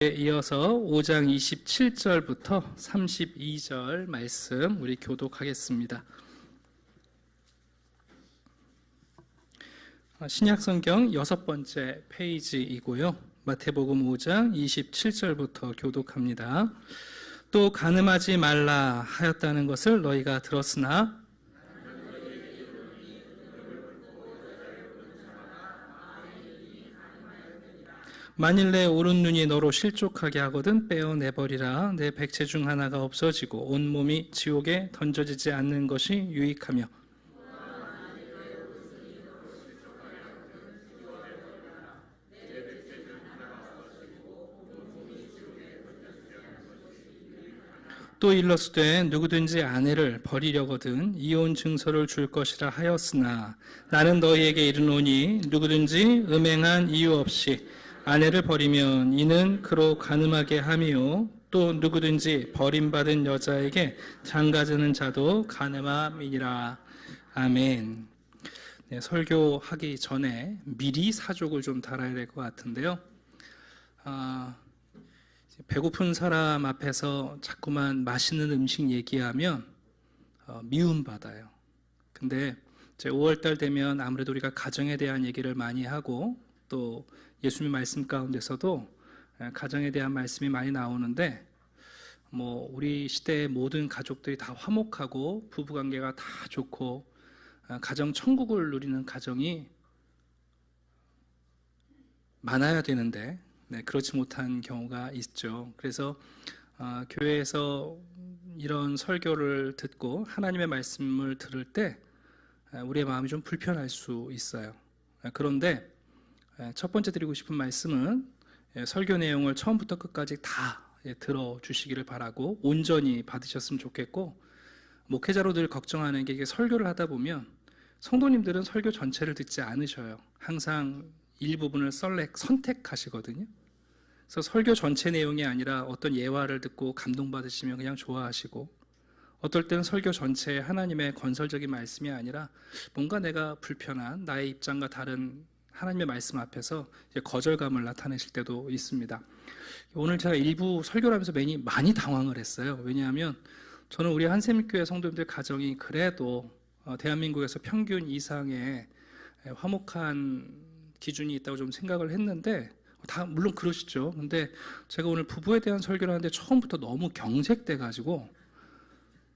이어서 5장 27절부터 32절 말씀 우리 교독하겠습니다. 신약성경 6번째 페이지이고요. 마태복음 5장 27절부터 교독합니다. 또 간음하지 말라 하였다는 것을 너희가 들었으나 만일 내 오른 눈이 너로 실족하게 하거든 빼어내버리라. 내 백체 중 하나가 없어지고 온몸이 지옥에 던져지지 않는 것이 유익하며 또 일러스되 누구든지 아내를 버리려거든 이혼 증서를 줄 것이라 하였으나 나는 너희에게 이르노니 누구든지 음행한 이유 없이 아내를 버리면 이는 그로 간음하게 함이요 또 누구든지 버림받은 여자에게 장가드는 자도 간음함이니라. 아멘. 네, 설교하기 전에 미리 사족을 좀 달아야 될 것 같은데요. 배고픈 사람 앞에서 자꾸만 맛있는 음식 얘기하면 미움받아요. 근데 이제 5월달 되면 아무래도 우리가 가정에 대한 얘기를 많이 하고 또 예수님 말씀 가운데서도 가정에 대한 말씀이 많이 나오는데 우리 시대의 모든 가족들이 다 화목하고 부부관계가 다 좋고 가정 천국을 누리는 가정이 많아야 되는데 그렇지 못한 경우가 있죠. 그래서 교회에서 이런 설교를 듣고 하나님의 말씀을 들을 때 우리의 마음이 좀 불편할 수 있어요. 그런데 첫 번째 드리고 싶은 말씀은 설교 내용을 처음부터 끝까지 다 들어주시기를 바라고 온전히 받으셨으면 좋겠고, 목회자로 늘 걱정하는 게 이게 설교를 하다 보면 성도님들은 설교 전체를 듣지 않으셔요. 항상 일부분을 선택하시거든요. 그래서 설교 전체 내용이 아니라 어떤 예화를 듣고 감동받으시면 그냥 좋아하시고, 어떨 때는 설교 전체에 하나님의 건설적인 말씀이 아니라 뭔가 내가 불편한 나의 입장과 다른 하나님의 말씀 앞에서 이제 거절감을 나타내실 때도 있습니다. 오늘 제가 일부 설교를 하면서 많이 당황을 했어요. 왜냐하면 저는 우리 한샘교회 성도님들 가정이 그래도 대한민국에서 평균 이상의 화목한 기준이 있다고 좀 생각을 했는데, 다 물론 그러시죠. 근데 제가 오늘 부부에 대한 설교를 하는데 처음부터 너무 경색돼 가지고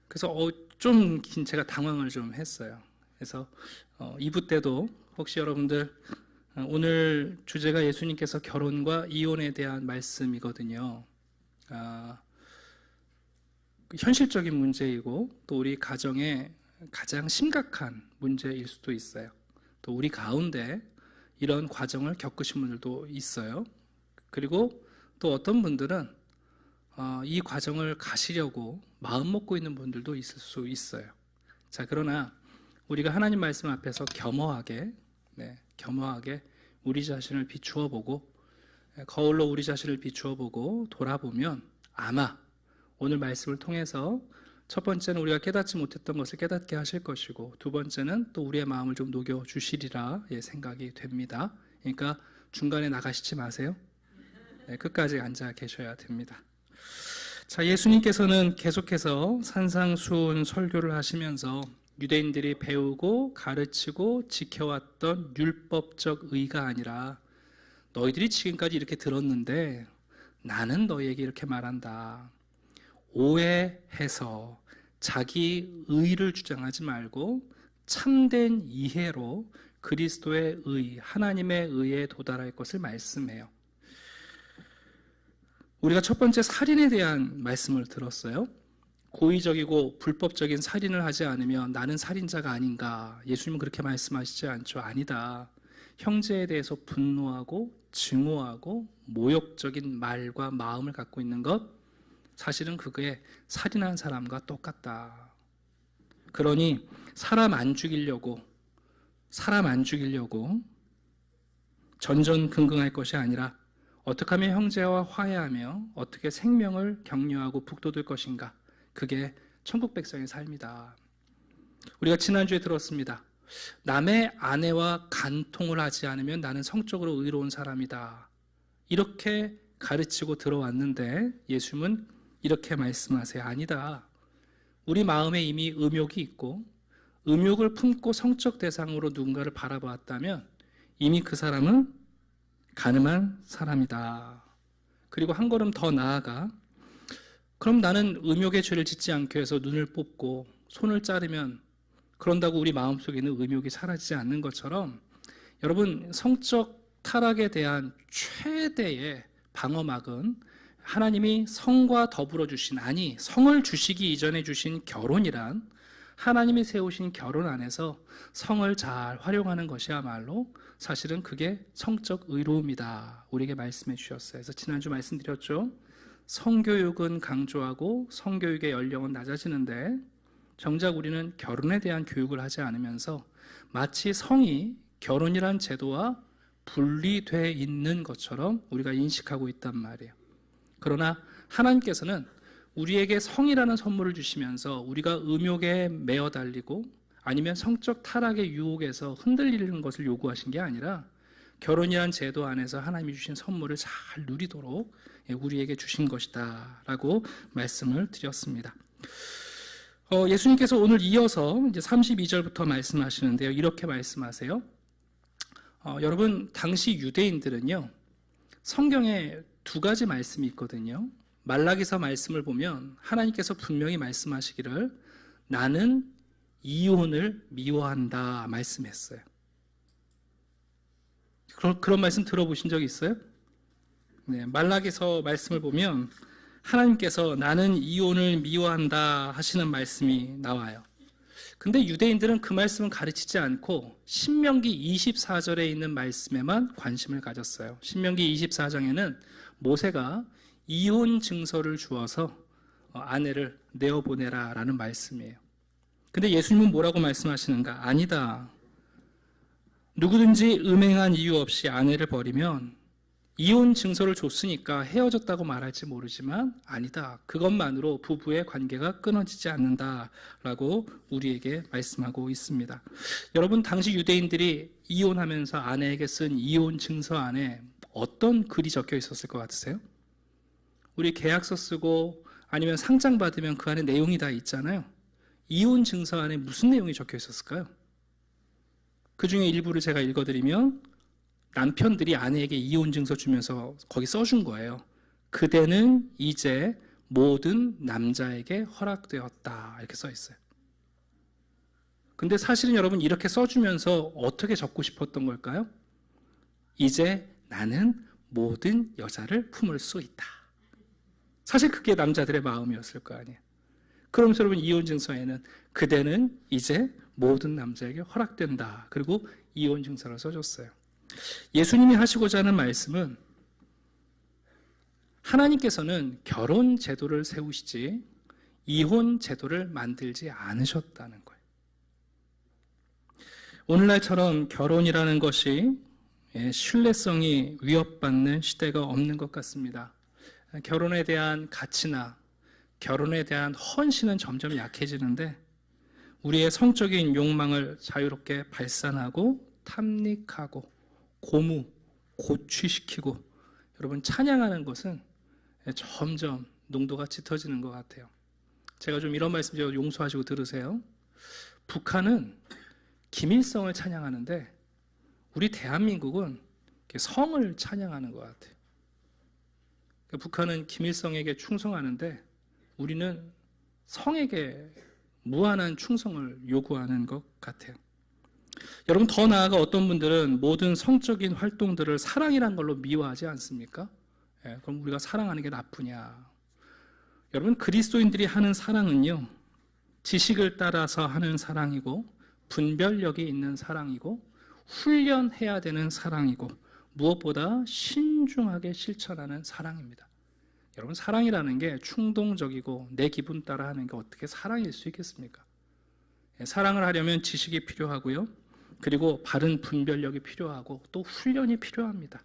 그래서 좀 제가 당황을 좀 했어요. 그래서 2부 때도 혹시 여러분들 오늘 주제가 예수님께서 결혼과 이혼에 대한 말씀이거든요. 현실적인 문제이고 또 우리 가정의 가장 심각한 문제일 수도 있어요. 또 우리 가운데 이런 과정을 겪으신 분들도 있어요. 그리고 또 어떤 분들은 이 과정을 가시려고 마음 먹고 있는 분들도 있을 수 있어요. 자, 그러나 우리가 하나님 말씀 앞에서 겸허하게 우리 자신을 비추어 보고, 거울로 우리 자신을 비추어 보고 돌아보면 아마 오늘 말씀을 통해서 첫 번째는 우리가 깨닫지 못했던 것을 깨닫게 하실 것이고, 두 번째는 또 우리의 마음을 좀 녹여주시리라 생각이 됩니다. 그러니까 중간에 나가시지 마세요. 끝까지 앉아 계셔야 됩니다. 자, 예수님께서는 계속해서 산상수훈 설교를 하시면서 유대인들이 배우고 가르치고 지켜왔던 율법적 의가 아니라 너희들이 지금까지 이렇게 들었는데 나는 너희에게 이렇게 말한다. 오해해서 자기 의를 주장하지 말고 참된 이해로 그리스도의 의, 하나님의 의에 도달할 것을 말씀해요. 우리가 첫 번째 살인에 대한 말씀을 들었어요. 고의적이고 불법적인 살인을 하지 않으면 나는 살인자가 아닌가? 예수님은 그렇게 말씀하시지 않죠. 아니다. 형제에 대해서 분노하고 증오하고 모욕적인 말과 마음을 갖고 있는 것, 사실은 그게 살인한 사람과 똑같다. 그러니 사람 안 죽이려고 전전긍긍할 것이 아니라 어떻게 하면 형제와 화해하며 어떻게 생명을 격려하고 북돋을 것인가, 그게 천국 백성의 삶이다. 우리가 지난주에 들었습니다. 남의 아내와 간통을 하지 않으면 나는 성적으로 의로운 사람이다. 이렇게 가르치고 들어왔는데 예수님은 이렇게 말씀하세요. 아니다. 우리 마음에 이미 음욕이 있고 음욕을 품고 성적 대상으로 누군가를 바라보았다면 이미 그 사람은 간음한 사람이다. 그리고 한 걸음 더 나아가 그럼 나는 음욕의 죄를 짓지 않기 위해서 눈을 뽑고 손을 자르면 그런다고 우리 마음속에 있는 음욕이 사라지지 않는 것처럼 여러분 성적 타락에 대한 최대의 방어막은 하나님이 성과 더불어 주신 아니 성을 주시기 이전에 주신 결혼이란 하나님이 세우신 결혼 안에서 성을 잘 활용하는 것이야말로 사실은 그게 성적 의로움이다. 우리에게 말씀해 주셨어요. 그래서 지난주 말씀드렸죠. 성교육은 강조하고 성교육의 연령은 낮아지는데 정작 우리는 결혼에 대한 교육을 하지 않으면서 마치 성이 결혼이란 제도와 분리되어 있는 것처럼 우리가 인식하고 있단 말이에요. 그러나 하나님께서는 우리에게 성이라는 선물을 주시면서 우리가 음욕에 매어 달리고 아니면 성적 타락의 유혹에서 흔들리는 것을 요구하신 게 아니라 결혼이란 제도 안에서 하나님이 주신 선물을 잘 누리도록 우리에게 주신 것이다 라고 말씀을 드렸습니다. 예수님께서 오늘 이어서 이제 32절부터 말씀하시는데요. 이렇게 말씀하세요. 여러분 당시 유대인들은요 성경에 두 가지 말씀이 있거든요. 말라기서 말씀을 보면 하나님께서 분명히 말씀하시기를 나는 이혼을 미워한다 말씀했어요. 그런 말씀 들어보신 적 있어요? 네, 말라기서 말씀을 보면 하나님께서 나는 이혼을 미워한다 하시는 말씀이 나와요. 근데 유대인들은 그 말씀을 가르치지 않고 신명기 24절에 있는 말씀에만 관심을 가졌어요. 신명기 24장에는 모세가 이혼 증서를 주어서 아내를 내어보내라 라는 말씀이에요. 근데 예수님은 뭐라고 말씀하시는가? 아니다. 누구든지 음행한 이유 없이 아내를 버리면 이혼 증서를 줬으니까 헤어졌다고 말할지 모르지만 아니다. 그것만으로 부부의 관계가 끊어지지 않는다라고 우리에게 말씀하고 있습니다. 여러분 당시 유대인들이 이혼하면서 아내에게 쓴 이혼 증서 안에 어떤 글이 적혀 있었을 것 같으세요? 우리 계약서 쓰고 아니면 상장 받으면 그 안에 내용이 다 있잖아요. 이혼 증서 안에 무슨 내용이 적혀 있었을까요? 그 중에 일부를 제가 읽어드리면 남편들이 아내에게 이혼 증서 주면서 거기 써준 거예요. 그대는 이제 모든 남자에게 허락되었다 이렇게 써 있어요. 근데 사실은 여러분 이렇게 써주면서 어떻게 적고 싶었던 걸까요? 이제 나는 모든 여자를 품을 수 있다. 사실 그게 남자들의 마음이었을 거 아니에요. 그러면서 여러분 이혼 증서에는 그대는 이제 모든 남자에게 허락된다. 그리고 이혼 증서를 써줬어요. 예수님이 하시고자 하는 말씀은 하나님께서는 결혼 제도를 세우시지 이혼 제도를 만들지 않으셨다는 거예요. 오늘날처럼 결혼이라는 것이 신뢰성이 위협받는 시대가 없는 것 같습니다. 결혼에 대한 가치나 결혼에 대한 헌신은 점점 약해지는데 우리의 성적인 욕망을 자유롭게 발산하고 탐닉하고 고무, 고취시키고 여러분 찬양하는 것은 점점 농도가 짙어지는 것 같아요. 제가 좀 이런 말씀 좀 용서하시고 들으세요. 북한은 김일성을 찬양하는데 우리 대한민국은 성을 찬양하는 것 같아요. 북한은 김일성에게 충성하는데 우리는 성에게 무한한 충성을 요구하는 것 같아요. 여러분 더 나아가 어떤 분들은 모든 성적인 활동들을 사랑이란 걸로 미워하지 않습니까? 그럼 우리가 사랑하는 게 나쁘냐? 여러분 그리스도인들이 하는 사랑은요 지식을 따라서 하는 사랑이고 분별력이 있는 사랑이고 훈련해야 되는 사랑이고 무엇보다 신중하게 실천하는 사랑입니다. 여러분 사랑이라는 게 충동적이고 내 기분 따라 하는 게 어떻게 사랑일 수 있겠습니까? 사랑을 하려면 지식이 필요하고요. 그리고 바른 분별력이 필요하고 또 훈련이 필요합니다.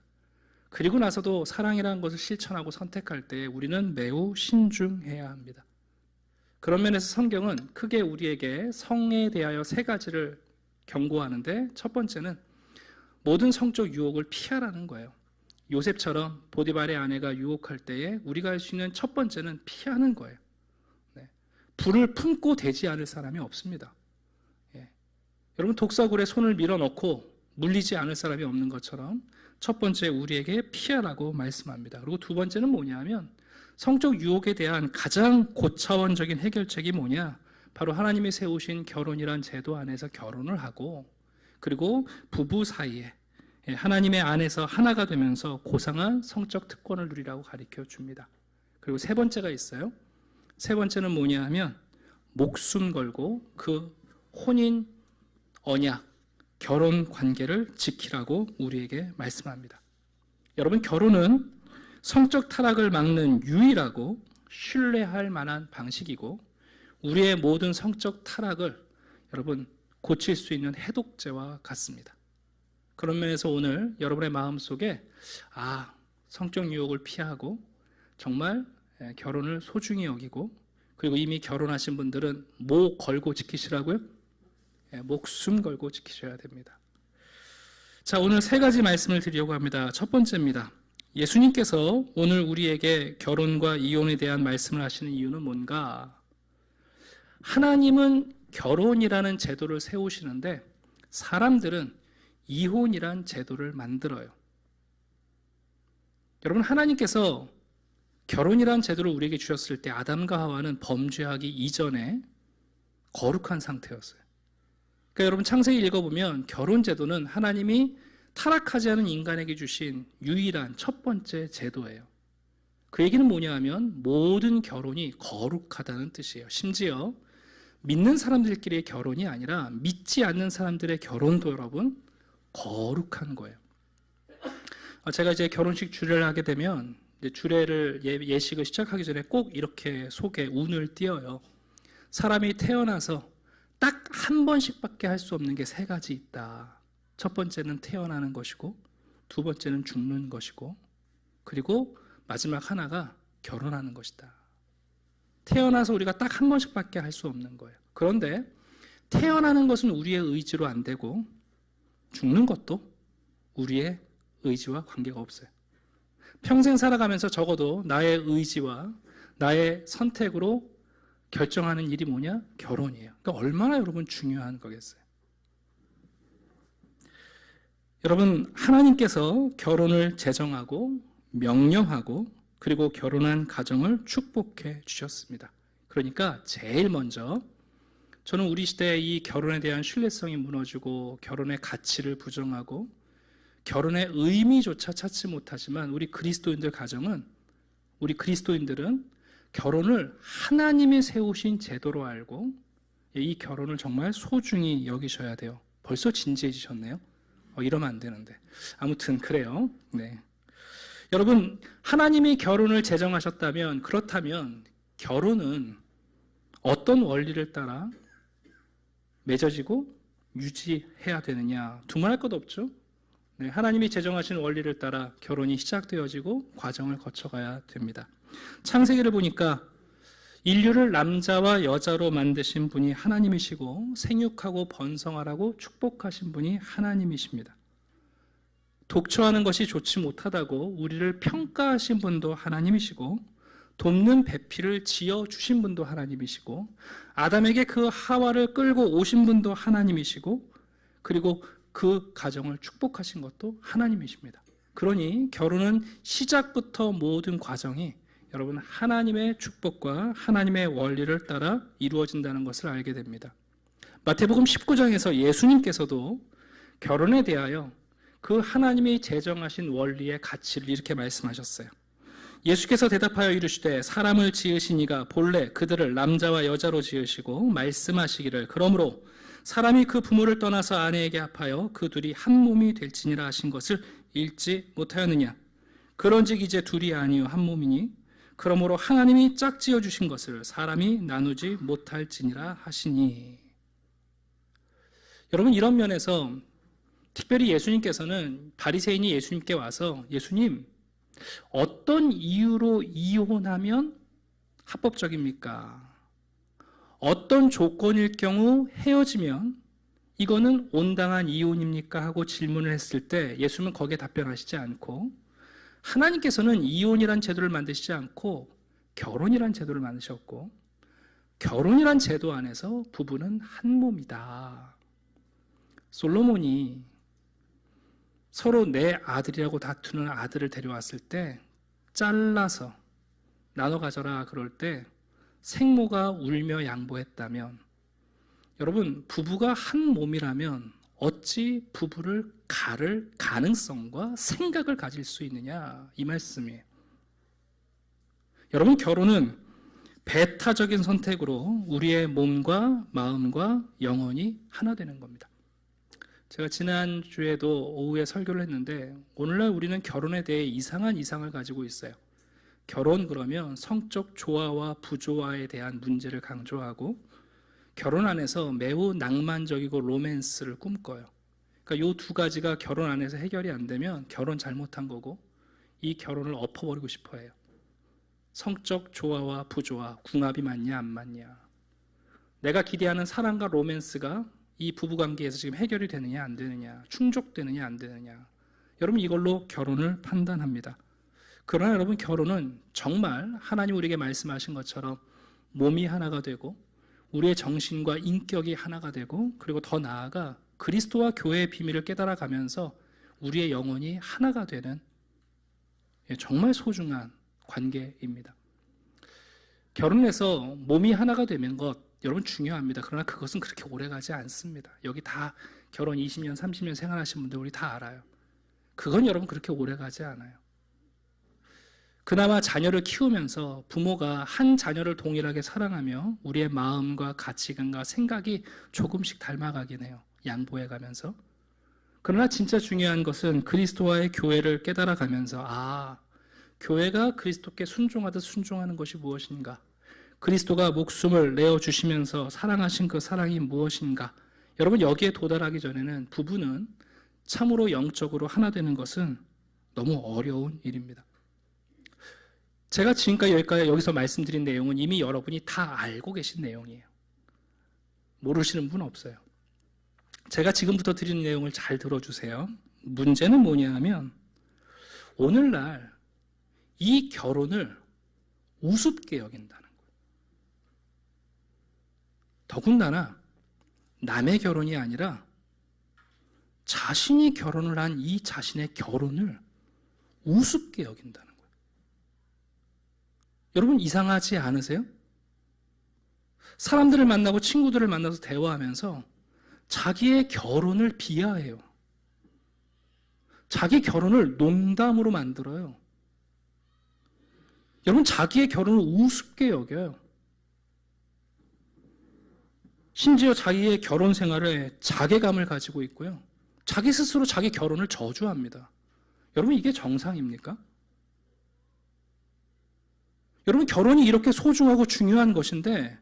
그리고 나서도 사랑이라는 것을 실천하고 선택할 때 우리는 매우 신중해야 합니다. 그런 면에서 성경은 크게 우리에게 성에 대하여 세 가지를 경고하는데 첫 번째는 모든 성적 유혹을 피하라는 거예요. 요셉처럼 보디발의 아내가 유혹할 때에 우리가 할 수 있는 첫 번째는 피하는 거예요. 네. 불을 품고 대지 않을 사람이 없습니다. 예. 여러분 독사굴에 손을 밀어넣고 물리지 않을 사람이 없는 것처럼 첫 번째 우리에게 피하라고 말씀합니다. 그리고 두 번째는 뭐냐면 성적 유혹에 대한 가장 고차원적인 해결책이 뭐냐? 바로 하나님이 세우신 결혼이란 제도 안에서 결혼을 하고 그리고 부부 사이에 하나님의 안에서 하나가 되면서 고상한 성적 특권을 누리라고 가르쳐 줍니다. 그리고 세 번째가 있어요. 세 번째는 뭐냐 하면 목숨 걸고 그 혼인 언약, 결혼 관계를 지키라고 우리에게 말씀합니다. 여러분 결혼은 성적 타락을 막는 유일하고 신뢰할 만한 방식이고 우리의 모든 성적 타락을 여러분 고칠 수 있는 해독제와 같습니다. 그런 면에서 오늘 여러분의 마음속에 성적 유혹을 피하고 정말 결혼을 소중히 여기고 그리고 이미 결혼하신 분들은 뭐 걸고 지키시라고요? 목숨 걸고 지키셔야 됩니다. 자, 오늘 세 가지 말씀을 드리려고 합니다. 첫 번째입니다. 예수님께서 오늘 우리에게 결혼과 이혼에 대한 말씀을 하시는 이유는 뭔가? 하나님은 결혼이라는 제도를 세우시는데 사람들은 이혼이란 제도를 만들어요. 여러분 하나님께서 결혼이란 제도를 우리에게 주셨을 때 아담과 하와는 범죄하기 이전에 거룩한 상태였어요. 그러니까 여러분 창세기 읽어보면 결혼 제도는 하나님이 타락하지 않은 인간에게 주신 유일한 첫 번째 제도예요. 그 얘기는 뭐냐 하면 모든 결혼이 거룩하다는 뜻이에요. 심지어 믿는 사람들끼리의 결혼이 아니라 믿지 않는 사람들의 결혼도 여러분 거룩한 거예요. 제가 이제 결혼식 주례를 하게 되면 주례를 예식을 시작하기 전에 꼭 이렇게 속에 운을 띄어요. 사람이 태어나서 딱 한 번씩밖에 할 수 없는 게 세 가지 있다. 첫 번째는 태어나는 것이고 두 번째는 죽는 것이고 그리고 마지막 하나가 결혼하는 것이다. 태어나서 우리가 딱 한 번씩밖에 할 수 없는 거예요. 그런데 태어나는 것은 우리의 의지로 안 되고 죽는 것도 우리의 의지와 관계가 없어요. 평생 살아가면서 적어도 나의 의지와 나의 선택으로 결정하는 일이 뭐냐? 결혼이에요. 그러니까 얼마나 여러분 중요한 거겠어요. 여러분 하나님께서 결혼을 제정하고 명령하고 그리고 결혼한 가정을 축복해 주셨습니다. 그러니까 제일 먼저 저는 우리 시대에 이 결혼에 대한 신뢰성이 무너지고 결혼의 가치를 부정하고 결혼의 의미조차 찾지 못하지만 우리 그리스도인들은 결혼을 하나님이 세우신 제도로 알고 이 결혼을 정말 소중히 여기셔야 돼요. 벌써 진지해지셨네요. 이러면 안 되는데. 아무튼 그래요. 네. 여러분 하나님이 결혼을 제정하셨다면 그렇다면 결혼은 어떤 원리를 따라 맺어지고 유지해야 되느냐? 두말할 것 없죠. 네, 하나님이 제정하신 원리를 따라 결혼이 시작되어지고 과정을 거쳐가야 됩니다. 창세기를 보니까 인류를 남자와 여자로 만드신 분이 하나님이시고 생육하고 번성하라고 축복하신 분이 하나님이십니다. 독처하는 것이 좋지 못하다고 우리를 평가하신 분도 하나님이시고 돕는 배필을 지어주신 분도 하나님이시고 아담에게 그 하와를 끌고 오신 분도 하나님이시고 그리고 그 가정을 축복하신 것도 하나님이십니다. 그러니 결혼은 시작부터 모든 과정이 여러분 하나님의 축복과 하나님의 원리를 따라 이루어진다는 것을 알게 됩니다. 마태복음 19장에서 예수님께서도 결혼에 대하여 그 하나님이 제정하신 원리의 가치를 이렇게 말씀하셨어요. 예수께서 대답하여 이르시되 사람을 지으신 이가 본래 그들을 남자와 여자로 지으시고 말씀하시기를 그러므로 사람이 그 부모를 떠나서 아내에게 합하여 그 둘이 한 몸이 될지니라 하신 것을 읽지 못하였느냐. 그런즉 이제 둘이 아니요 한 몸이니 그러므로 하나님이 짝지어 주신 것을 사람이 나누지 못할지니라 하시니. 여러분 이런 면에서 특별히 예수님께서는 바리새인이 예수님께 와서 예수님 어떤 이유로 이혼하면 합법적입니까? 어떤 조건일 경우 헤어지면 이거는 온당한 이혼입니까? 하고 질문을 했을 때 예수님은 거기에 답변하시지 않고 하나님께서는 이혼이란 제도를 만드시지 않고 결혼이란 제도를 만드셨고, 결혼이란 제도 안에서 부부는 한 몸이다. 솔로몬이 서로 내 아들이라고 다투는 아들을 데려왔을 때 잘라서 나눠 가져라 그럴 때 생모가 울며 양보했다면, 여러분, 부부가 한 몸이라면 어찌 부부를 가를 가능성과 생각을 가질 수 있느냐, 이 말씀이에요. 여러분, 결혼은 배타적인 선택으로 우리의 몸과 마음과 영혼이 하나 되는 겁니다. 제가 지난주에도 오후에 설교를 했는데, 오늘날 우리는 결혼에 대해 이상한 이상을 가지고 있어요. 결혼 그러면 성적 조화와 부조화에 대한 문제를 강조하고, 결혼 안에서 매우 낭만적이고 로맨스를 꿈꿔요. 그러니까 이 두 가지가 결혼 안에서 해결이 안 되면 결혼 잘못한 거고, 이 결혼을 엎어버리고 싶어 해요. 성적 조화와 부조화, 궁합이 맞냐 안 맞냐, 내가 기대하는 사랑과 로맨스가 이 부부관계에서 지금 해결이 되느냐 안 되느냐, 충족되느냐 안 되느냐, 여러분 이걸로 결혼을 판단합니다. 그러나 여러분, 결혼은 정말 하나님 우리에게 말씀하신 것처럼 몸이 하나가 되고 우리의 정신과 인격이 하나가 되고, 그리고 더 나아가 그리스도와 교회의 비밀을 깨달아가면서 우리의 영혼이 하나가 되는 정말 소중한 관계입니다. 결혼해서 몸이 하나가 되는 것, 여러분 중요합니다. 그러나 그것은 그렇게 오래가지 않습니다. 여기 다 결혼 20년, 30년 생활하신 분들 우리 다 알아요. 그건 여러분 그렇게 오래가지 않아요. 그나마 자녀를 키우면서 부모가 한 자녀를 동일하게 사랑하며 우리의 마음과 가치관과 생각이 조금씩 닮아가긴 해요. 양보해가면서. 그러나 진짜 중요한 것은 그리스도와의 교회를 깨달아가면서, 교회가 그리스도께 순종하듯 순종하는 것이 무엇인가, 그리스도가 목숨을 내어주시면서 사랑하신 그 사랑이 무엇인가. 여러분, 여기에 도달하기 전에는 부부는 참으로 영적으로 하나 되는 것은 너무 어려운 일입니다. 제가 지금까지 여기서 말씀드린 내용은 이미 여러분이 다 알고 계신 내용이에요. 모르시는 분 없어요. 제가 지금부터 드리는 내용을 잘 들어주세요. 문제는 뭐냐 하면, 오늘날 이 결혼을 우습게 여긴다는 거예요. 더군다나 남의 결혼이 아니라 자신이 결혼을 한 이 자신의 결혼을 우습게 여긴다는 거예요. 여러분 이상하지 않으세요? 사람들을 만나고 친구들을 만나서 대화하면서 자기의 결혼을 비하해요. 자기 결혼을 농담으로 만들어요. 여러분, 자기의 결혼을 우습게 여겨요. 심지어 자기의 결혼 생활에 자괴감을 가지고 있고요. 자기 스스로 자기 결혼을 저주합니다. 여러분, 이게 정상입니까? 여러분, 결혼이 이렇게 소중하고 중요한 것인데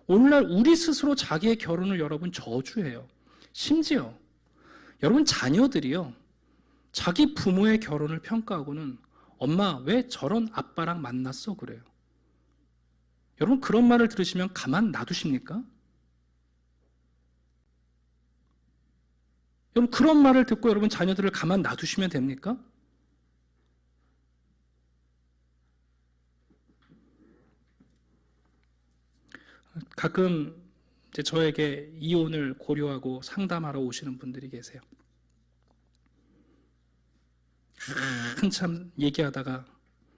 오늘날 우리 스스로 자기의 결혼을 여러분 저주해요. 심지어 여러분 자녀들이요, 자기 부모의 결혼을 평가하고는 엄마 왜 저런 아빠랑 만났어 그래요. 여러분, 그런 말을 들으시면 가만 놔두십니까? 여러분, 그런 말을 듣고 여러분 자녀들을 가만 놔두시면 됩니까? 가끔 이제 저에게 이혼을 고려하고 상담하러 오시는 분들이 계세요. 한참 얘기하다가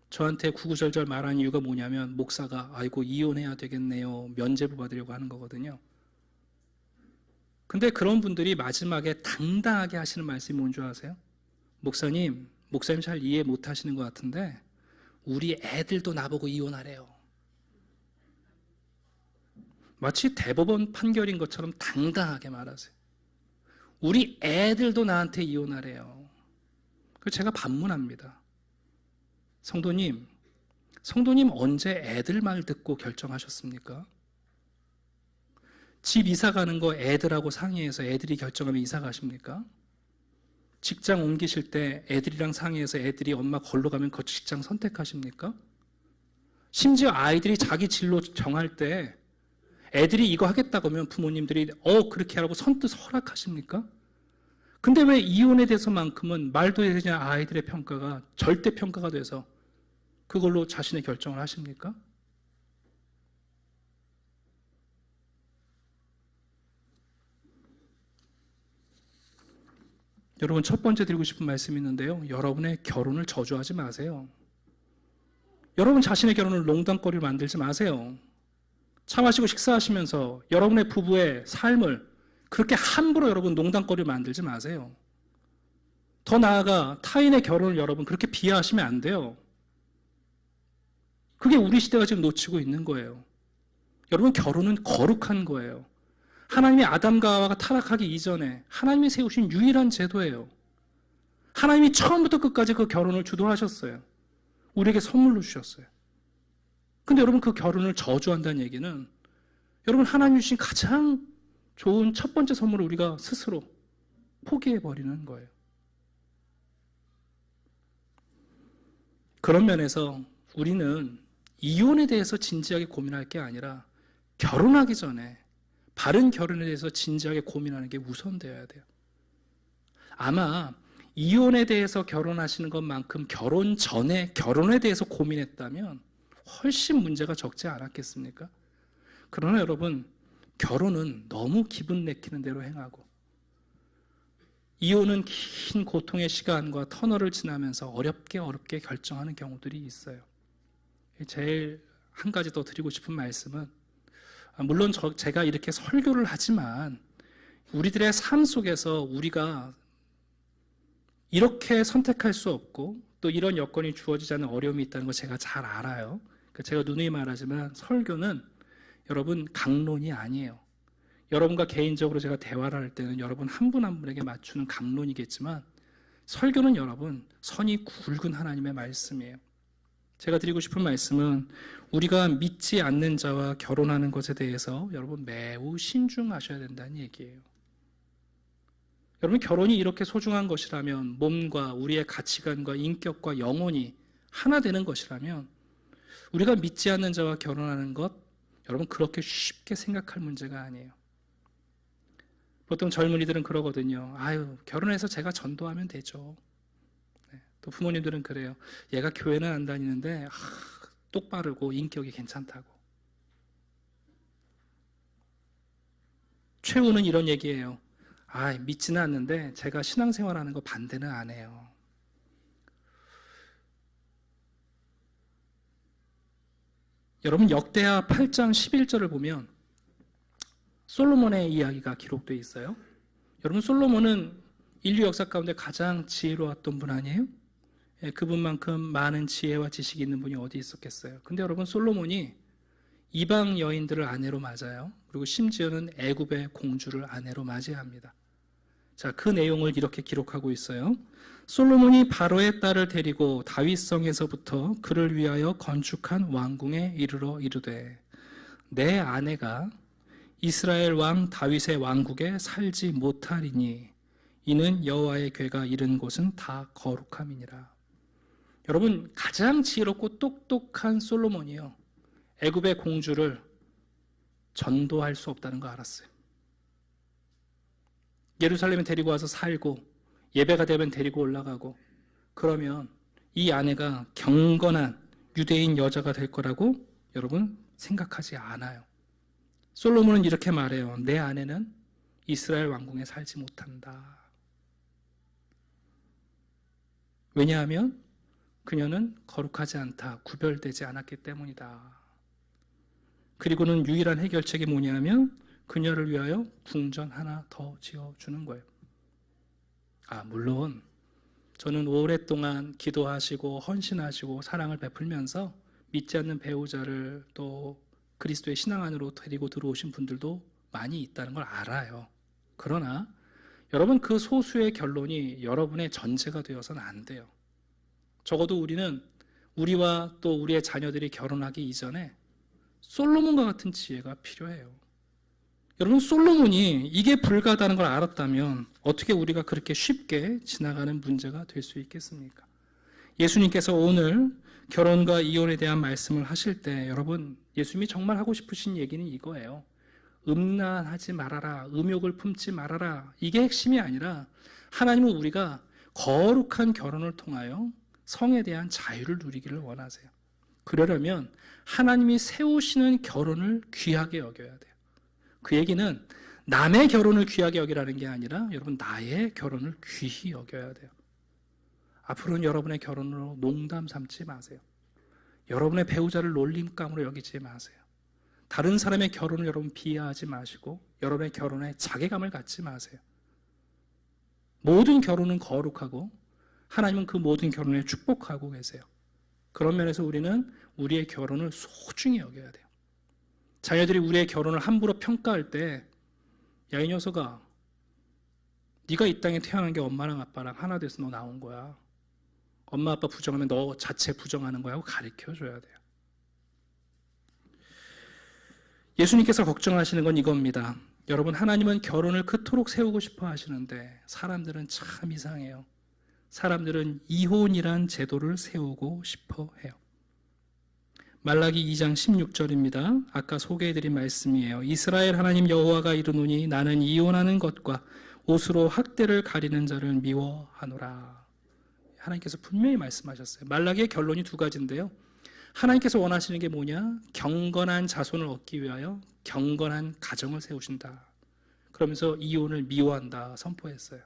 저한테 구구절절 말하는 이유가 뭐냐면, 목사가 아이고 이혼해야 되겠네요, 면죄부 받으려고 하는 거거든요. 근데 그런 분들이 마지막에 당당하게 하시는 말씀이 뭔 줄 아세요? 목사님 잘 이해 못 하시는 것 같은데 우리 애들도 나보고 이혼하래요. 마치 대법원 판결인 것처럼 당당하게 말하세요. 우리 애들도 나한테 이혼하래요. 그래서 제가 반문합니다. 성도님 언제 애들 말 듣고 결정하셨습니까? 집 이사 가는 거 애들하고 상의해서 애들이 결정하면 이사 가십니까? 직장 옮기실 때 애들이랑 상의해서 애들이 엄마 걸로 가면 그 직장 선택하십니까? 심지어 아이들이 자기 진로 정할 때 애들이 이거 하겠다고 하면 부모님들이 그렇게 하라고 선뜻 허락하십니까? 근데 왜 이혼에 대해서만큼은 말도 되지 않은 아이들의 평가가 절대 평가가 돼서 그걸로 자신의 결정을 하십니까? 여러분, 첫 번째 드리고 싶은 말씀이 있는데요. 여러분의 결혼을 저주하지 마세요. 여러분 자신의 결혼을 농담거리로 만들지 마세요. 차 마시고 식사하시면서 여러분의 부부의 삶을 그렇게 함부로 여러분 농담거리로 만들지 마세요. 더 나아가 타인의 결혼을 여러분 그렇게 비하하시면 안 돼요. 그게 우리 시대가 지금 놓치고 있는 거예요. 여러분, 결혼은 거룩한 거예요. 하나님이 아담과 하와가 타락하기 이전에 하나님이 세우신 유일한 제도예요. 하나님이 처음부터 끝까지 그 결혼을 주도하셨어요. 우리에게 선물로 주셨어요. 근데 여러분, 그 결혼을 저주한다는 얘기는 여러분, 하나님 주신 가장 좋은 첫 번째 선물을 우리가 스스로 포기해버리는 거예요. 그런 면에서 우리는 이혼에 대해서 진지하게 고민할 게 아니라 결혼하기 전에 바른 결혼에 대해서 진지하게 고민하는 게 우선되어야 돼요. 아마 이혼에 대해서 결혼하시는 것만큼 결혼 전에 결혼에 대해서 고민했다면 훨씬 문제가 적지 않았겠습니까? 그러나 여러분, 결혼은 너무 기분 내키는 대로 행하고 이혼은 긴 고통의 시간과 터널을 지나면서 어렵게 결정하는 경우들이 있어요. 제일 한 가지 더 드리고 싶은 말씀은, 물론 제가 이렇게 설교를 하지만 우리들의 삶 속에서 우리가 이렇게 선택할 수 없고 또 이런 여건이 주어지지 않는 어려움이 있다는 거 제가 잘 알아요. 제가 누누이 말하지만 설교는 여러분 강론이 아니에요. 여러분과 개인적으로 제가 대화를 할 때는 여러분 한 분 한 분에게 맞추는 강론이겠지만 설교는 여러분 선이 굵은 하나님의 말씀이에요. 제가 드리고 싶은 말씀은 우리가 믿지 않는 자와 결혼하는 것에 대해서 여러분 매우 신중하셔야 된다는 얘기예요. 여러분, 결혼이 이렇게 소중한 것이라면, 몸과 우리의 가치관과 인격과 영혼이 하나 되는 것이라면 우리가 믿지 않는 자와 결혼하는 것, 여러분 그렇게 쉽게 생각할 문제가 아니에요. 보통 젊은이들은 그러거든요. 아유, 결혼해서 제가 전도하면 되죠. 또 부모님들은 그래요. 얘가 교회는 안 다니는데 똑바르고 인격이 괜찮다고. 최후는 이런 얘기예요. 믿지는 않는데 제가 신앙생활하는 거 반대는 안 해요. 여러분, 역대하 8장 11절을 보면 솔로몬의 이야기가 기록되어 있어요. 여러분, 솔로몬은 인류 역사 가운데 가장 지혜로웠던 분 아니에요? 그분만큼 많은 지혜와 지식이 있는 분이 어디 있었겠어요. 근데 여러분, 솔로몬이 이방 여인들을 아내로 맞아요. 그리고 심지어는 애굽의 공주를 아내로 맞이합니다. 자, 그 내용을 이렇게 기록하고 있어요. 솔로몬이 바로의 딸을 데리고 다윗성에서부터 그를 위하여 건축한 왕궁에 이르러 이르되, 내 아내가 이스라엘 왕 다윗의 왕국에 살지 못하리니 이는 여호와의 궤가 이른 곳은 다 거룩함이니라. 여러분, 가장 지혜롭고 똑똑한 솔로몬이요, 애굽의 공주를 전도할 수 없다는 거 알았어요. 예루살렘에 데리고 와서 살고 예배가 되면 데리고 올라가고 그러면 이 아내가 경건한 유대인 여자가 될 거라고 여러분 생각하지 않아요. 솔로몬은 이렇게 말해요. 내 아내는 이스라엘 왕궁에 살지 못한다. 왜냐하면 그녀는 거룩하지 않다, 구별되지 않았기 때문이다. 그리고는 유일한 해결책이 뭐냐면 그녀를 위하여 궁전 하나 더 지어주는 거예요. 물론 저는 오랫동안 기도하시고 헌신하시고 사랑을 베풀면서 믿지 않는 배우자를 또 그리스도의 신앙 안으로 데리고 들어오신 분들도 많이 있다는 걸 알아요. 그러나 여러분, 그 소수의 결론이 여러분의 전제가 되어서는 안 돼요. 적어도 우리는 우리와 또 우리의 자녀들이 결혼하기 이전에 솔로몬과 같은 지혜가 필요해요. 여러분, 솔로몬이 이게 불가하다는 걸 알았다면 어떻게 우리가 그렇게 쉽게 지나가는 문제가 될 수 있겠습니까? 예수님께서 오늘 결혼과 이혼에 대한 말씀을 하실 때 여러분, 예수님이 정말 하고 싶으신 얘기는 이거예요. 음란하지 말아라, 음욕을 품지 말아라, 이게 핵심이 아니라 하나님은 우리가 거룩한 결혼을 통하여 성에 대한 자유를 누리기를 원하세요. 그러려면 하나님이 세우시는 결혼을 귀하게 여겨야 돼요. 그 얘기는 남의 결혼을 귀하게 여기라는 게 아니라 여러분 나의 결혼을 귀히 여겨야 돼요. 앞으로는 여러분의 결혼으로 농담 삼지 마세요. 여러분의 배우자를 놀림감으로 여기지 마세요. 다른 사람의 결혼을 여러분 비하하지 마시고 여러분의 결혼에 자괴감을 갖지 마세요. 모든 결혼은 거룩하고 하나님은 그 모든 결혼에 축복하고 계세요. 그런 면에서 우리는 우리의 결혼을 소중히 여겨야 돼요. 자녀들이 우리의 결혼을 함부로 평가할 때 야, 이 녀석아, 네가 이 땅에 태어난 게 엄마랑 아빠랑 하나 돼서 너 나온 거야. 엄마 아빠 부정하면 너 자체 부정하는 거야 하고 가르쳐줘야 돼요. 예수님께서 걱정하시는 건 이겁니다. 여러분, 하나님은 결혼을 그토록 세우고 싶어 하시는데 사람들은 참 이상해요. 사람들은 이혼이란 제도를 세우고 싶어 해요. 말라기 2장 16절입니다. 아까 소개해드린 말씀이에요. 이스라엘 하나님 여호와가 이르노니 나는 이혼하는 것과 옷으로 학대를 가리는 자를 미워하노라. 하나님께서 분명히 말씀하셨어요. 말라기의 결론이 두 가지인데요. 하나님께서 원하시는 게 뭐냐? 경건한 자손을 얻기 위하여 경건한 가정을 세우신다. 그러면서 이혼을 미워한다 선포했어요.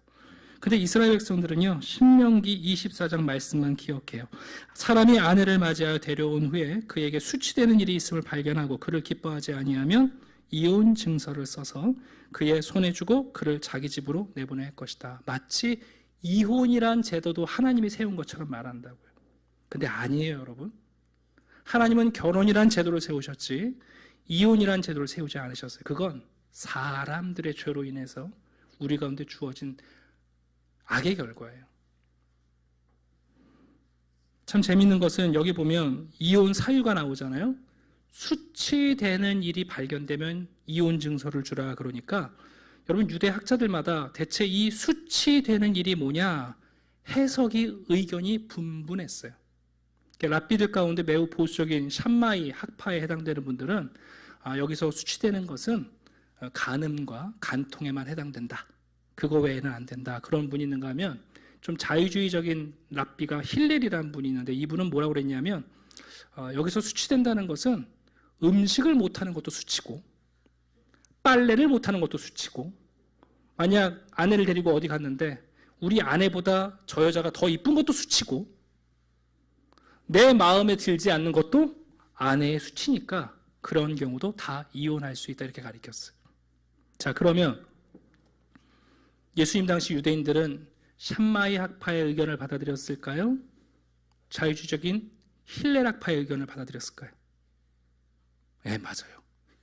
근데 이스라엘 백성들은요, 신명기 24장 말씀만 기억해요. 사람이 아내를 맞이하여 데려온 후에 그에게 수치되는 일이 있음을 발견하고 그를 기뻐하지 아니하면 이혼 증서를 써서 그의 손에 주고 그를 자기 집으로 내보낼 것이다. 마치 이혼이란 제도도 하나님이 세운 것처럼 말한다고요. 근데 아니에요, 여러분. 하나님은 결혼이란 제도를 세우셨지 이혼이란 제도를 세우지 않으셨어요. 그건 사람들의 죄로 인해서 우리 가운데 주어진 악의 결과예요. 참 재밌는 것은 여기 보면 이혼 사유가 나오잖아요. 수치되는 일이 발견되면 이혼 증서를 주라 그러니까 여러분 유대 학자들마다 대체 이 수치되는 일이 뭐냐 해석이 의견이 분분했어요. 랍비들 가운데 매우 보수적인 샴마이 학파에 해당되는 분들은 여기서 수치되는 것은 간음과 간통에만 해당된다. 그거 외에는 안 된다. 그런 분이 있는가 하면 좀 자유주의적인 랍비가 힐렐이라는 분이 있는데 이분은 뭐라고 그랬냐면 여기서 수치된다는 것은 음식을 못하는 것도 수치고 빨래를 못하는 것도 수치고 만약 아내를 데리고 어디 갔는데 우리 아내보다 저 여자가 더 이쁜 것도 수치고 내 마음에 들지 않는 것도 아내의 수치니까 그런 경우도 다 이혼할 수 있다 이렇게 가르쳤어요. 자, 그러면 예수님 당시 유대인들은 샴마이 학파의 의견을 받아들였을까요? 자유주의적인 힐렐 학파의 의견을 받아들였을까요? 네, 맞아요.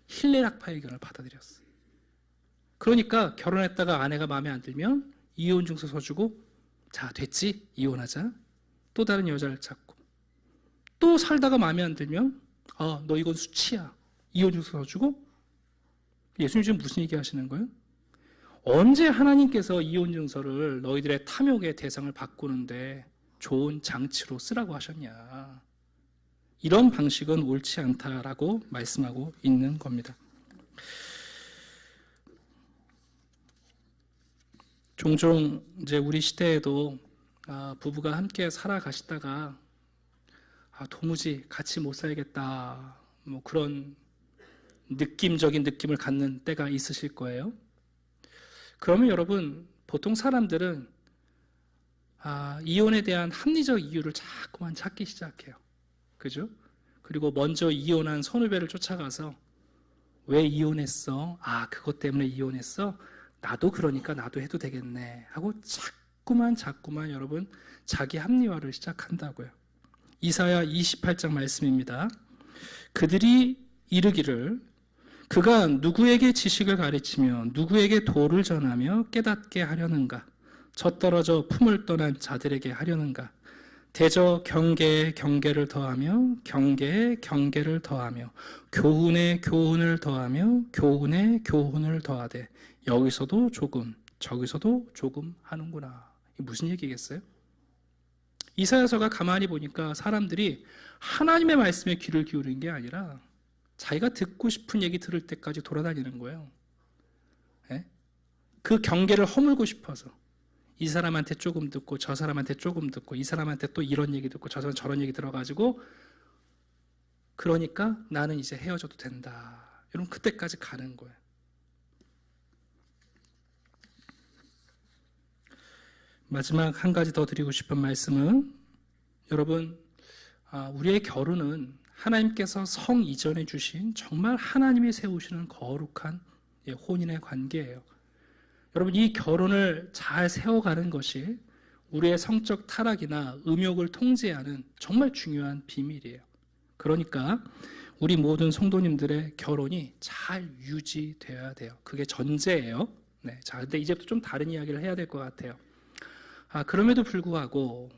힐렐 학파의 의견을 받아들였어요. 그러니까 결혼했다가 아내가 마음에 안 들면 이혼 증서 써주고 자, 됐지? 이혼하자. 또 다른 여자를 찾고 또 살다가 마음에 안 들면 너 이건 수치야. 이혼 증서 써주고 예수님 지금 무슨 얘기 하시는 거예요? 언제 하나님께서 이혼 증서를 너희들의 탐욕의 대상을 바꾸는데 좋은 장치로 쓰라고 하셨냐. 이런 방식은 옳지 않다라고 말씀하고 있는 겁니다. 종종 이제 우리 시대에도 부부가 함께 살아가시다가 도무지 같이 못 살겠다 뭐 그런 느낌적인 느낌을 갖는 때가 있으실 거예요. 그러면 여러분 보통 사람들은 이혼에 대한 합리적 이유를 자꾸만 찾기 시작해요. 그죠? 그리고 먼저 이혼한 선후배를 쫓아가서 왜 이혼했어? 그것 때문에 이혼했어? 나도 그러니까 나도 해도 되겠네 하고 자꾸만 여러분 자기 합리화를 시작한다고요. 이사야 28장 말씀입니다. 그들이 이르기를 그가 누구에게 지식을 가르치며 누구에게 도를 전하며 깨닫게 하려는가? 젖떨어져 품을 떠난 자들에게 하려는가? 대저 경계에 경계를 더하며 경계에 경계를 더하며 교훈에 교훈을 더하며 교훈에 교훈을 더하되 여기서도 조금 저기서도 조금 하는구나. 이게 무슨 얘기겠어요? 이사야서가 가만히 보니까 사람들이 하나님의 말씀에 귀를 기울이는 게 아니라 자기가 듣고 싶은 얘기 들을 때까지 돌아다니는 거예요. 그 경계를 허물고 싶어서 이 사람한테 조금 듣고 저 사람한테 조금 듣고 이 사람한테 또 이런 얘기 듣고 저 사람 저런 얘기 들어가지고 그러니까 나는 이제 헤어져도 된다. 여러분 그때까지 가는 거예요. 마지막 한 가지 더 드리고 싶은 말씀은 여러분 우리의 결혼은 하나님께서 성 이전에 주신 정말 하나님이 세우시는 거룩한 혼인의 관계예요. 여러분 이 결혼을 잘 세워가는 것이 우리의 성적 타락이나 음욕을 통제하는 정말 중요한 비밀이에요. 그러니까 우리 모든 성도님들의 결혼이 잘 유지되어야 돼요. 그게 전제예요. 네, 자, 근데 이제부터 좀 다른 이야기를 해야 될 것 같아요. 그럼에도 불구하고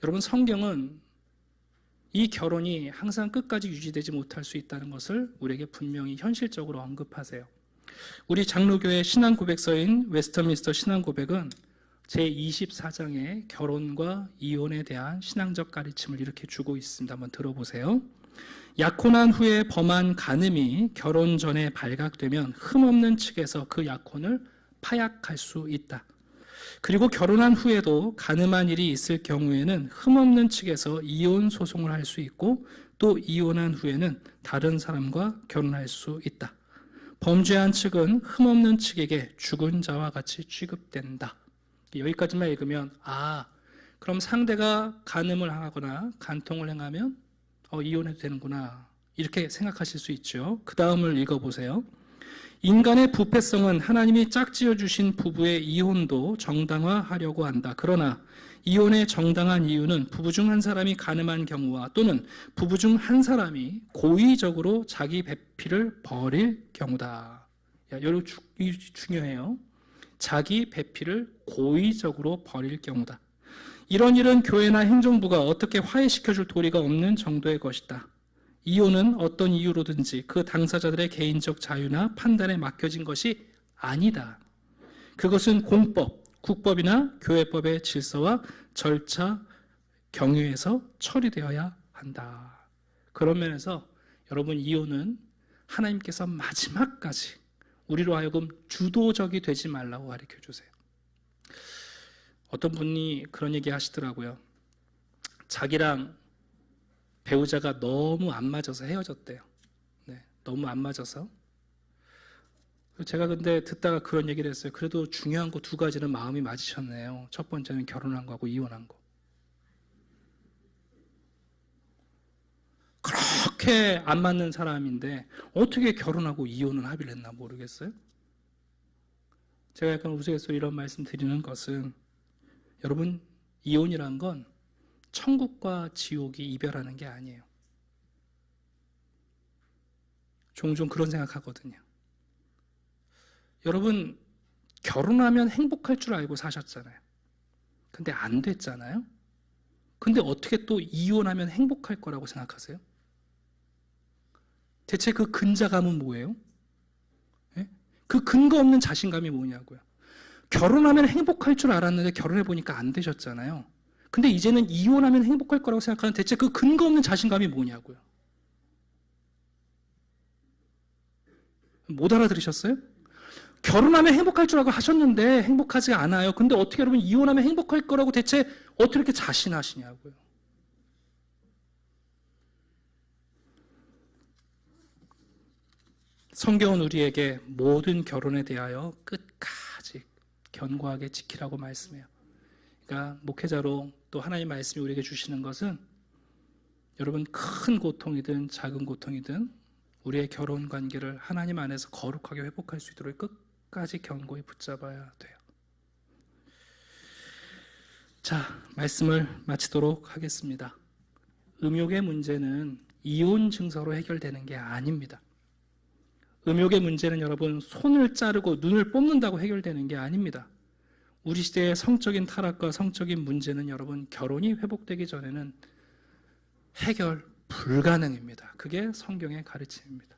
여러분 성경은 이 결혼이 항상 끝까지 유지되지 못할 수 있다는 것을 우리에게 분명히 현실적으로 언급하세요. 우리 장로교회 신앙고백서인 웨스터민스터 신앙고백은 제24장에 결혼과 이혼에 대한 신앙적 가르침을 이렇게 주고 있습니다. 한번 들어보세요. 약혼한 후에 범한 간음이 결혼 전에 발각되면 흠없는 측에서 그 약혼을 파약할 수 있다. 그리고 결혼한 후에도 간음한 일이 있을 경우에는 흠없는 측에서 이혼 소송을 할 수 있고 또 이혼한 후에는 다른 사람과 결혼할 수 있다. 범죄한 측은 흠없는 측에게 죽은 자와 같이 취급된다. 여기까지만 읽으면 그럼 상대가 간음을 하거나 간통을 행하면 이혼해도 되는구나 이렇게 생각하실 수 있죠. 그 다음을 읽어보세요. 인간의 부패성은 하나님이 짝지어 주신 부부의 이혼도 정당화하려고 한다. 그러나 이혼의 정당한 이유는 부부 중 한 사람이 간음한 경우와 또는 부부 중 한 사람이 고의적으로 자기 배필을 버릴 경우다. 여러분 이 중요해요. 자기 배필을 고의적으로 버릴 경우다. 이런 일은 교회나 행정부가 어떻게 화해시켜줄 도리가 없는 정도의 것이다. 이혼은 어떤 이유로든지 그 당사자들의 개인적 자유나 판단에 맡겨진 것이 아니다. 그것은 공법, 국법이나 교회법의 질서와 절차, 경유에서 처리되어야 한다. 그런 면에서 여러분 이혼은 하나님께서 마지막까지 우리로 하여금 주도적이 되지 말라고 가르쳐 주세요. 어떤 분이 그런 얘기 하시더라고요. 자기랑 배우자가 너무 안 맞아서 헤어졌대요. 네, 너무 안 맞아서. 제가 근데 듣다가 그런 얘기를 했어요. 그래도 중요한 거 두 가지는 마음이 맞으셨네요. 첫 번째는 결혼한 거하고 이혼한 거. 그렇게 안 맞는 사람인데 어떻게 결혼하고 이혼을 합의를 했나 모르겠어요. 제가 약간 우스갯소리 이런 말씀 드리는 것은 여러분 이혼이란 건 천국과 지옥이 이별하는 게 아니에요. 종종 그런 생각하거든요. 여러분 결혼하면 행복할 줄 알고 사셨잖아요. 근데 안 됐잖아요. 근데 어떻게 또 이혼하면 행복할 거라고 생각하세요? 대체 그 근자감은 뭐예요? 네? 그 근거 없는 자신감이 뭐냐고요. 결혼하면 행복할 줄 알았는데 결혼해보니까 안 되셨잖아요. 근데 이제는 이혼하면 행복할 거라고 생각하는 대체 그 근거 없는 자신감이 뭐냐고요. 못 알아들으셨어요? 결혼하면 행복할 줄 알고 하셨는데 행복하지 않아요. 근데 어떻게 여러분 이혼하면 행복할 거라고 대체 어떻게 이렇게 자신하시냐고요. 성경은 우리에게 모든 결혼에 대하여 끝까지 견고하게 지키라고 말씀해요. 그러니까 목회자로 또 하나님의 말씀이 우리에게 주시는 것은 여러분 큰 고통이든 작은 고통이든 우리의 결혼 관계를 하나님 안에서 거룩하게 회복할 수 있도록 끝까지 견고히 붙잡아야 돼요. 자, 말씀을 마치도록 하겠습니다. 음욕의 문제는 이혼 증서로 해결되는 게 아닙니다. 음욕의 문제는 여러분 손을 자르고 눈을 뽑는다고 해결되는 게 아닙니다. 우리 시대의 성적인 타락과 성적인 문제는 여러분 결혼이 회복되기 전에는 해결 불가능입니다. 그게 성경의 가르침입니다.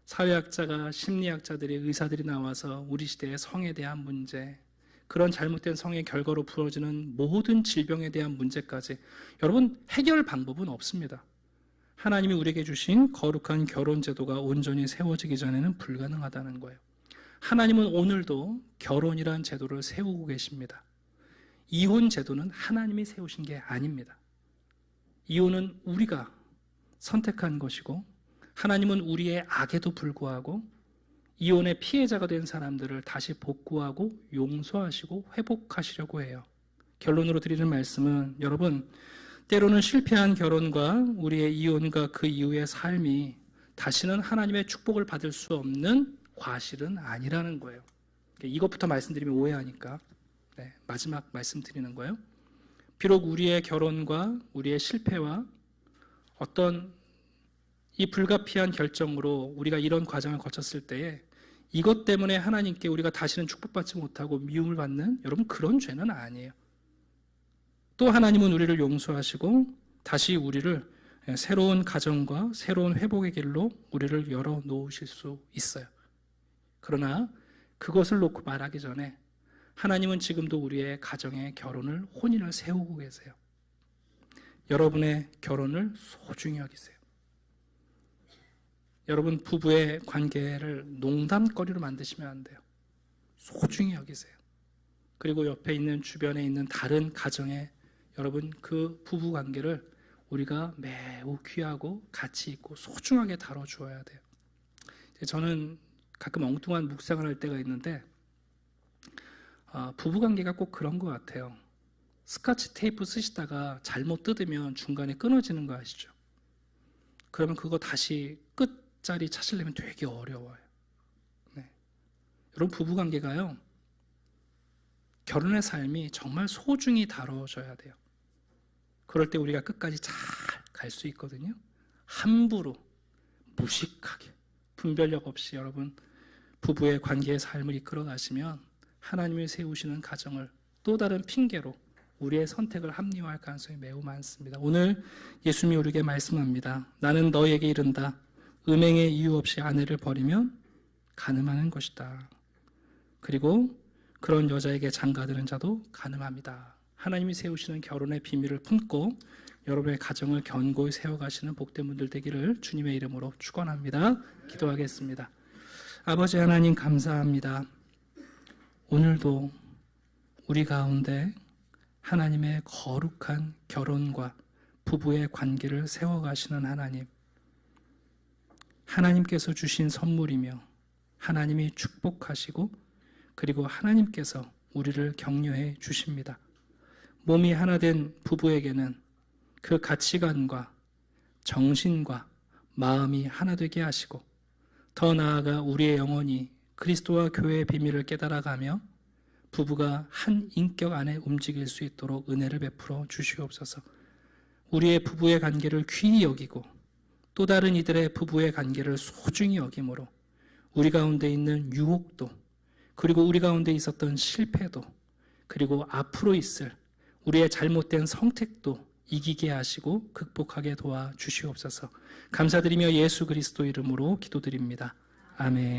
사회학자가 심리학자들이 의사들이 나와서 우리 시대의 성에 대한 문제, 그런 잘못된 성의 결과로 부러지는 모든 질병에 대한 문제까지 여러분 해결 방법은 없습니다. 하나님이 우리에게 주신 거룩한 결혼 제도가 온전히 세워지기 전에는 불가능하다는 거예요. 하나님은 오늘도 결혼이란 제도를 세우고 계십니다. 이혼 제도는 하나님이 세우신 게 아닙니다. 이혼은 우리가 선택한 것이고, 하나님은 우리의 악에도 불구하고 이혼의 피해자가 된 사람들을 다시 복구하고 용서하시고 회복하시려고 해요. 결론으로 드리는 말씀은, 여러분, 때로는 실패한 결혼과 우리의 이혼과 그 이후의 삶이 다시는 하나님의 축복을 받을 수 없는 과실은 아니라는 거예요. 이것부터 말씀드리면 오해하니까 마지막 말씀드리는 거예요. 비록 우리의 결혼과 우리의 실패와 어떤 이 불가피한 결정으로 우리가 이런 과정을 거쳤을 때에 이것 때문에 하나님께 우리가 다시는 축복받지 못하고 미움을 받는, 여러분, 그런 죄는 아니에요. 또 하나님은 우리를 용서하시고 다시 우리를 새로운 가정과 새로운 회복의 길로 우리를 열어놓으실 수 있어요. 그러나 그것을 놓고 말하기 전에 하나님은 지금도 우리의 가정에 결혼을, 혼인을 세우고 계세요. 여러분의 결혼을 소중히 여기세요. 여러분, 부부의 관계를 농담거리로 만드시면 안 돼요. 소중히 여기세요. 그리고 옆에 있는, 주변에 있는 다른 가정에 여러분, 그 부부 관계를 우리가 매우 귀하고 가치 있고 소중하게 다뤄주어야 돼요. 저는 가끔 엉뚱한 묵상을 할 때가 있는데, 부부 관계가 꼭 그런 것 같아요. 스카치 테이프 쓰시다가 잘못 뜯으면 중간에 끊어지는 거 아시죠? 그러면 그거 다시 끝자리 찾으려면 되게 어려워요. 여러분, 부부 관계가요, 결혼의 삶이 정말 소중히 다뤄져야 돼요. 그럴 때 우리가 끝까지 잘 갈 수 있거든요. 함부로, 무식하게, 분별력 없이 여러분, 부부의 관계의 삶을 이끌어 가시면 하나님이 세우시는 가정을 또 다른 핑계로 우리의 선택을 합리화할 가능성이 매우 많습니다. 오늘 예수님이 우리에게 말씀합니다. 나는 너에게 이른다. 음행의 이유 없이 아내를 버리면 간음하는 것이다. 그리고 그런 여자에게 장가드는 자도 간음합니다. 하나님이 세우시는 결혼의 비밀을 품고 여러분의 가정을 견고히 세워가시는 복된 분들 되기를 주님의 이름으로 축원합니다. 기도하겠습니다. 아버지 하나님, 감사합니다. 오늘도 우리 가운데 하나님의 거룩한 결혼과 부부의 관계를 세워가시는 하나님, 하나님께서 주신 선물이며 하나님이 축복하시고 그리고 하나님께서 우리를 격려해 주십니다. 몸이 하나 된 부부에게는 그 가치관과 정신과 마음이 하나 되게 하시고, 더 나아가 우리의 영혼이 그리스도와 교회의 비밀을 깨달아가며 부부가 한 인격 안에 움직일 수 있도록 은혜를 베풀어 주시옵소서. 우리의 부부의 관계를 귀히 여기고 또 다른 이들의 부부의 관계를 소중히 여김으로 우리 가운데 있는 유혹도, 그리고 우리 가운데 있었던 실패도, 그리고 앞으로 있을 우리의 잘못된 선택도 이기게 하시고 극복하게 도와주시옵소서. 감사드리며 예수 그리스도 이름으로 기도드립니다. 아멘.